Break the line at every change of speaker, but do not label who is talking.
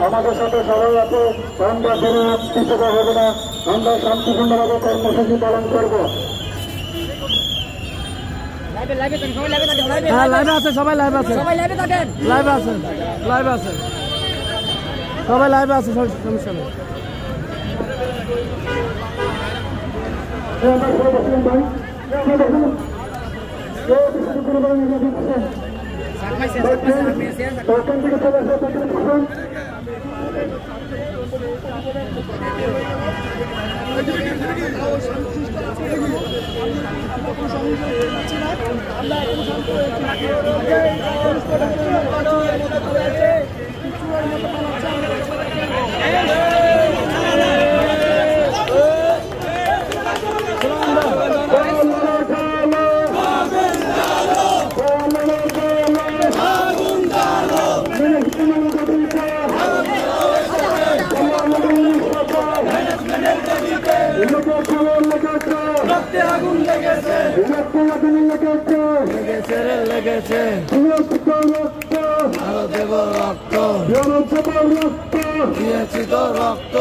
আমাদের সাথে সবাই আছে। আমরা কোনো পিছুপা হবে না, আমরা শান্তিপূর্ণভাবে কর্মসূচি পালন করবো।
লাইভে আছে, সবাই লাইভ আছে, লাইভ আছে, লাইভ আছে, সবাই লাইভে আছে, সমস্যা নেই। রক্ত